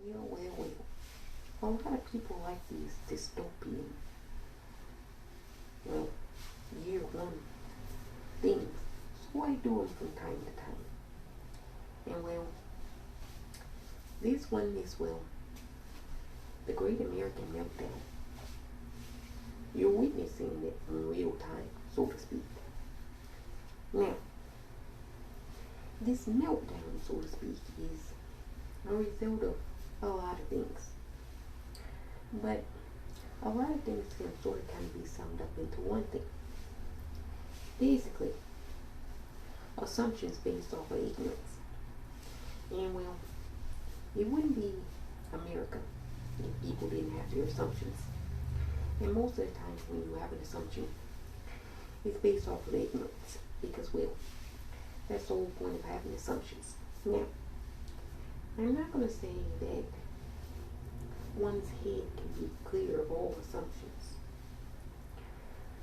A lot of people like these dystopian, well, year one things. So I do them from time to time. And this one is, the Great American Meltdown. You're witnessing it in real time, so to speak. Now, this meltdown, so to speak, is a result of a lot of things. But a lot of things can sort of kind of be summed up into one thing. Basically, assumptions based off of ignorance. And it wouldn't be America if people didn't have their assumptions. And most of the time when you have an assumption, it's based off of ignorance. Because, that's the whole point of having assumptions. Now, I'm not going to say that one's head can be clear of all assumptions.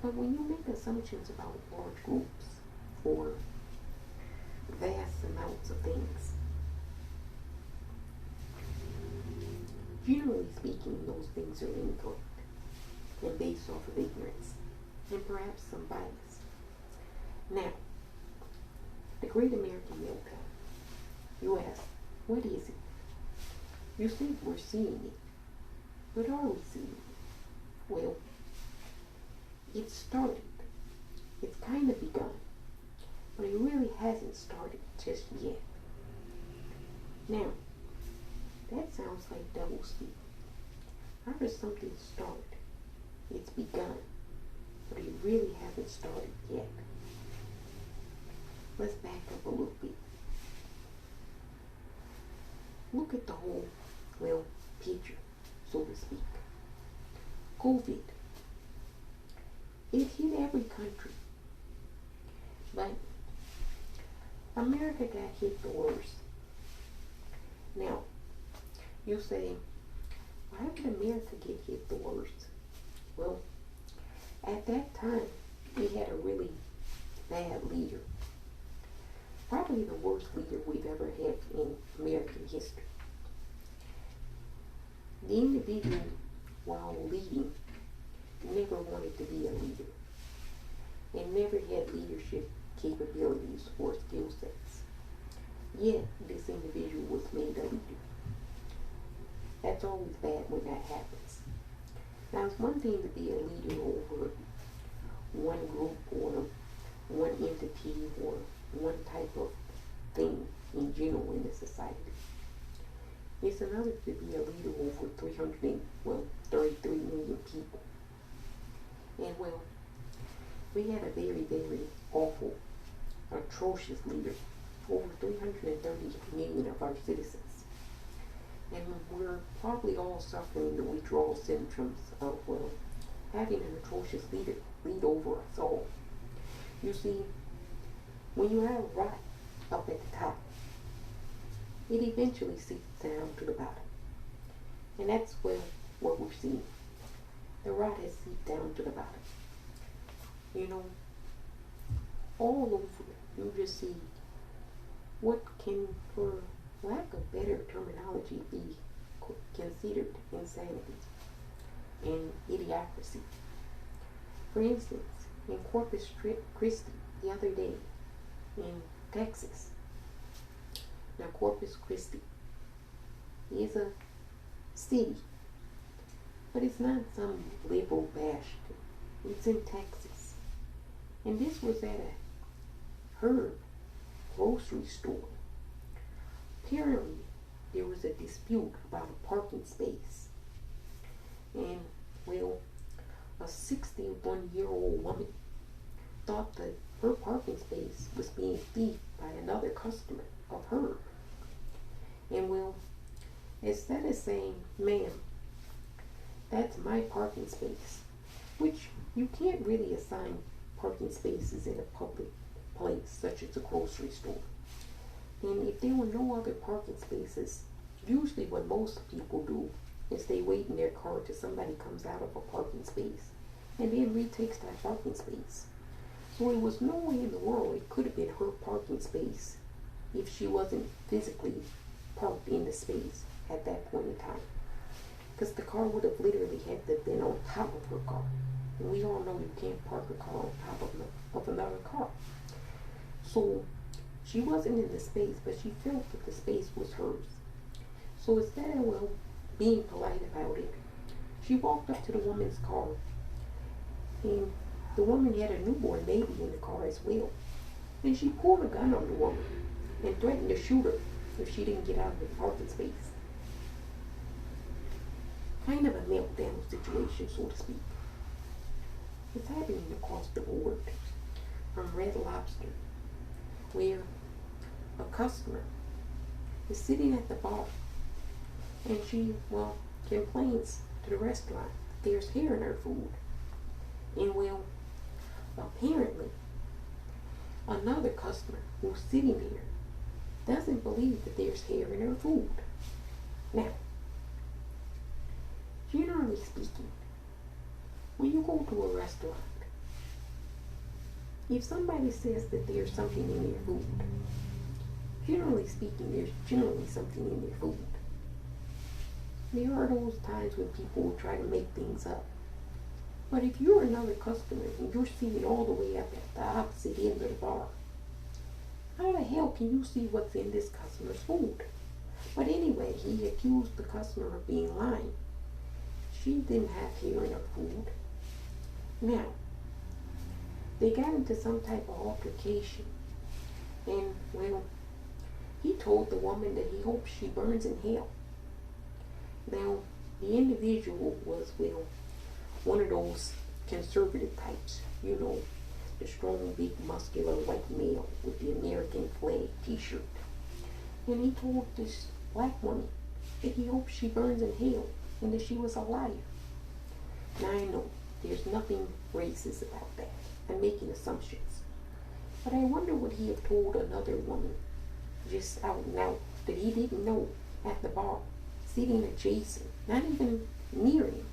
But when you make assumptions about large groups for vast amounts of things, generally speaking, those things are incorrect and based off of ignorance and perhaps some bias. Now, the Great American Meltdown. You ask, what is it? You think we're seeing it, but are we seeing it? Well, it started. It's kind of begun, but it really hasn't started just yet. Now, that sounds like doublespeak. How does something start? It's begun, but it really hasn't started yet. Let's back up a little bit. Look at the whole, picture, so to speak. COVID. It hit every country. But America got hit the worst. Now, you say, why did America get hit the worst? Well, at that time, we had a really bad leader. Probably the worst leader we've ever had in American history. The individual, while leading, never wanted to be a leader and never had leadership capabilities or skill sets. Yet, this individual was made a leader. That's always bad when that happens. Now, it's one thing to be a leader over one group or one entity or one type of thing in general in the society. It's another to be a leader over 33 million people. And we had a very, very awful, atrocious leader, over 330 million of our citizens. And we're probably all suffering the withdrawal symptoms of, having an atrocious leader lead over us all. You see, when you have rot up at the top, it eventually seeps down to the bottom. And that's what we're seeing. The rot has seeped down to the bottom. All over, you just see what can, for lack of better terminology, be considered insanity and idiocracy. For instance, in Corpus Christi the other day in Texas. Now, Corpus Christi is a city, but it's not some liberal bastion. It's in Texas. And this was at a herb grocery store. Apparently, there was a dispute about a parking space. And, a 61-year-old woman thought that her parking space was being thieved by another customer of hers. And, instead of saying, ma'am, that's my parking space, which you can't really assign parking spaces in a public place such as a grocery store. And if there were no other parking spaces, usually what most people do is they wait in their car till somebody comes out of a parking space and then retakes that parking space. So it was no way in the world it could have been her parking space if she wasn't physically parked in the space. at that point in time. Because the car would have literally had to have been on top of her car. And we all know you can't park a car on top of another car. So she wasn't in the space, but she felt that the space was hers. So instead of, well, being polite about it, she walked up to the woman's car. And the woman had a newborn baby in the car as well. And she pulled a gun on the woman and threatened to shoot her if she didn't get out of the parking space. Kind of a meltdown situation, so to speak. It's happening across the board. From Red Lobster, where a customer is sitting at the bar and she, well, complains to the restaurant that there's hair in her food. And, well, apparently another customer who's sitting there doesn't believe that there's hair in her food. Now, generally speaking, when you go to a restaurant, if somebody says that there's something in their food, generally speaking, there's generally something in their food. There are those times when people will try to make things up. But if you're another customer and you're sitting all the way up at the opposite end of the bar, how the hell can you see what's in this customer's food? But anyway, he accused the customer of being lying. She didn't have hair in her food. Now, they got into some type of altercation. And, well, he told the woman that he hopes she burns in hell. Now, the individual was, well, one of those conservative types, you know, the strong, big, muscular white male with the American flag t-shirt. And he told this black woman that he hoped she burns in hell and that she was a liar. Now, I know there's nothing racist about that. I'm making assumptions. But I wonder what he had told another woman just out and out that he didn't know at the bar, sitting adjacent, not even near him.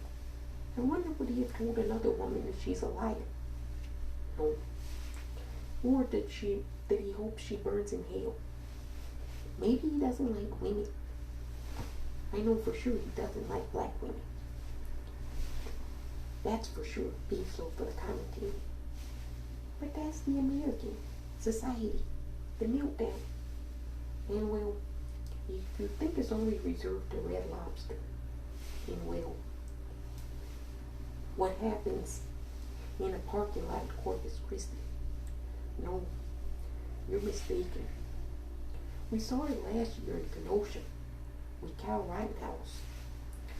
I wonder what he had told another woman that she's a liar. No. Or that he hopes she burns in hell. Maybe he doesn't like women. I know for sure he doesn't like black women. That's for sure, based off of the commentary. But that's the American society, the meltdown. And, well, if you think it's only reserved to Red Lobster, and, well, what happens in a parking lot of Corpus Christi, no, you're mistaken. We saw it last year in Kenosha with Cal Rittenhouse,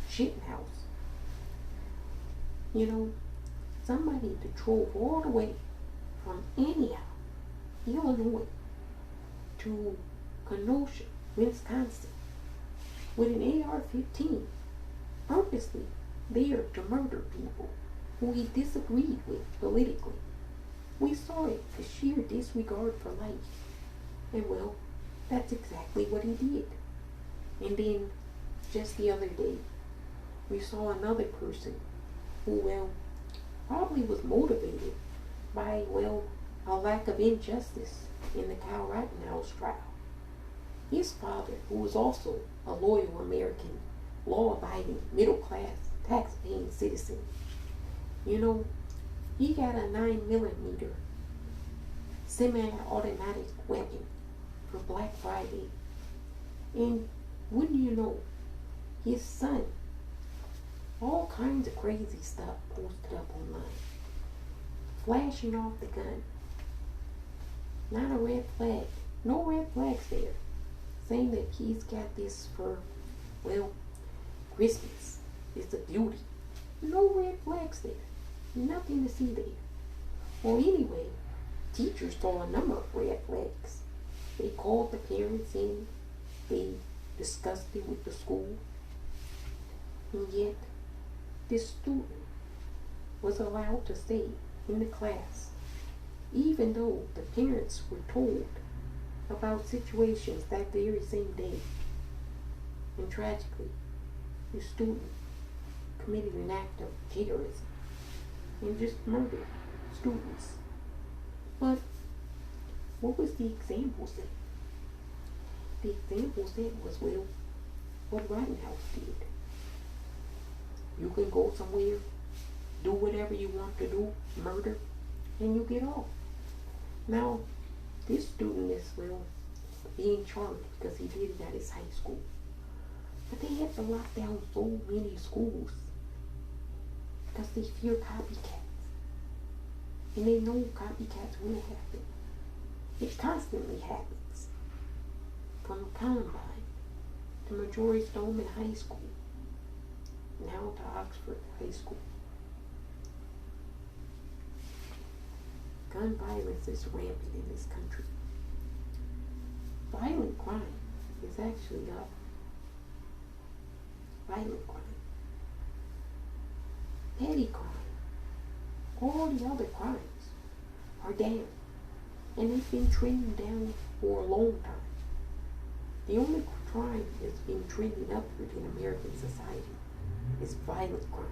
Shittenhouse. You know, somebody that drove all the way from Antioch, Illinois, to Kenosha, Wisconsin, with an AR-15, purposely there to murder people who he disagreed with politically. We saw it, the sheer disregard for life. And, well, that's exactly what he did. And then, just the other day, we saw another person who, well, probably was motivated by, well, a lack of injustice in the Cal Rittenhouse trial. His father, who was also a loyal American, law-abiding, middle-class, tax-paying citizen, you know, he got a 9mm semi-automatic weapon for Black Friday. And wouldn't you know, his son, all kinds of crazy stuff posted up online, flashing off the gun. Not a red flag. No red flags there. Saying that he's got this for, well, Christmas. It's a beauty. No red flags there. Nothing to see there. Well, anyway, teachers saw a number of red flags. They called the parents in. They discussed it with the school. And yet, this student was allowed to stay in the class, even though the parents were told about situations that very same day. And tragically, the student committed an act of terrorism and just murdered students. But what was the example said? The example said was, well, what Rittenhouse did. You can go somewhere, do whatever you want to do, murder, and you get off. Now, this student is, well, being charged because he did it at his high school. But they had to lock down so many schools because they fear copycats. And they know copycats will happen. It constantly happens. From Columbine to Majority Stoneman High School, now to Oxford High School. Gun violence is rampant in this country. Violent crime is actually up. Violent crime. Petty crime. All the other crimes are down. And they've been trending down for a long time. The only crime that's been trending upward in American society is violent crime.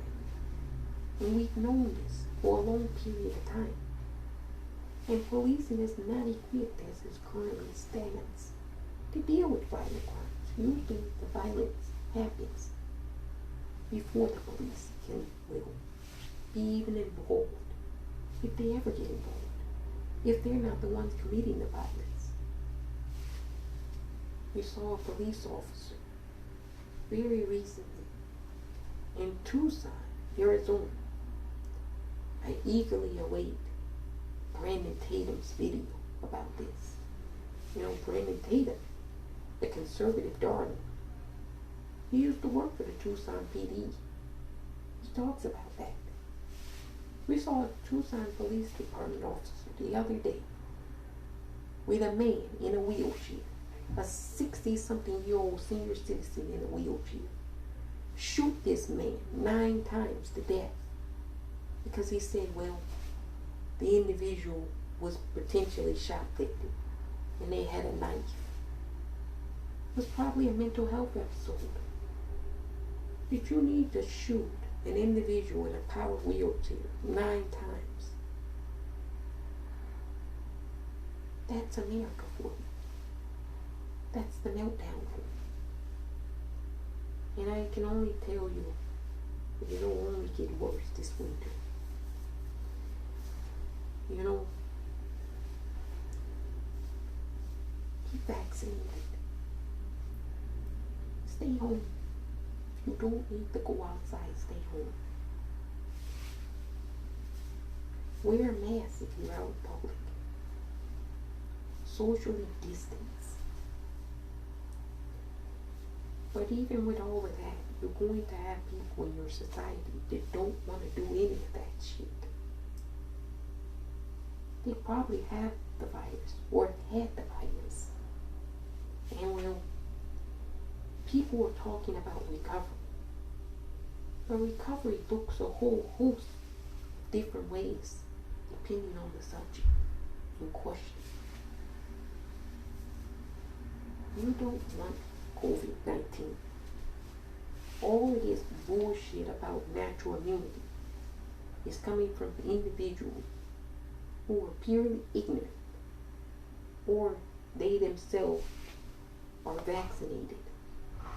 And we've known this for a long period of time. And policing is not equipped as it currently stands to deal with violent crimes. Usually the violence happens before the police can, well, be even involved, if they ever get involved, if they're not the ones committing the violence. We saw a police officer very recently in Tucson, Arizona. I eagerly await Brandon Tatum's video about this. You know, Brandon Tatum, the conservative darling, he used to work for the Tucson PD. He talks about that. We saw a Tucson Police Department officer the other day with a man in a wheelchair, a 60-something-year-old senior citizen in a wheelchair, shoot this man 9 times to death because he said, well, the individual was potentially shoplifted and they had a knife. It was probably a mental health episode. Did you need to shoot an individual in a powered wheelchair 9 times? That's America for you. That's the meltdown for you. And I can only tell you, it'll only get worse this winter. You know, get vaccinated. Stay home. If you don't need to go outside, stay home. Wear a mask if you're out in public. Socially distance. But even with all of that, you're going to have people in your society that don't want to do any of that shit. They probably have the virus or had the virus. And well, people are talking about recovery. But recovery looks a whole host of different ways depending on the subject in question. You don't want COVID-19. All of this bullshit about natural immunity is coming from individuals who are purely ignorant, or they themselves are vaccinated,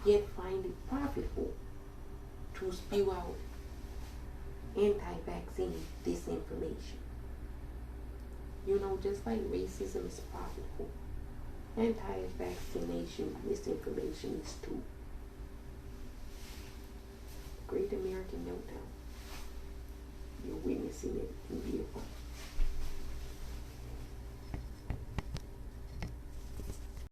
yet find it profitable to spew out anti-vaccine disinformation. You know, just like racism is profitable, anti-vaccination misinformation is too. Great American Meltdown. You're witnessing it in real time.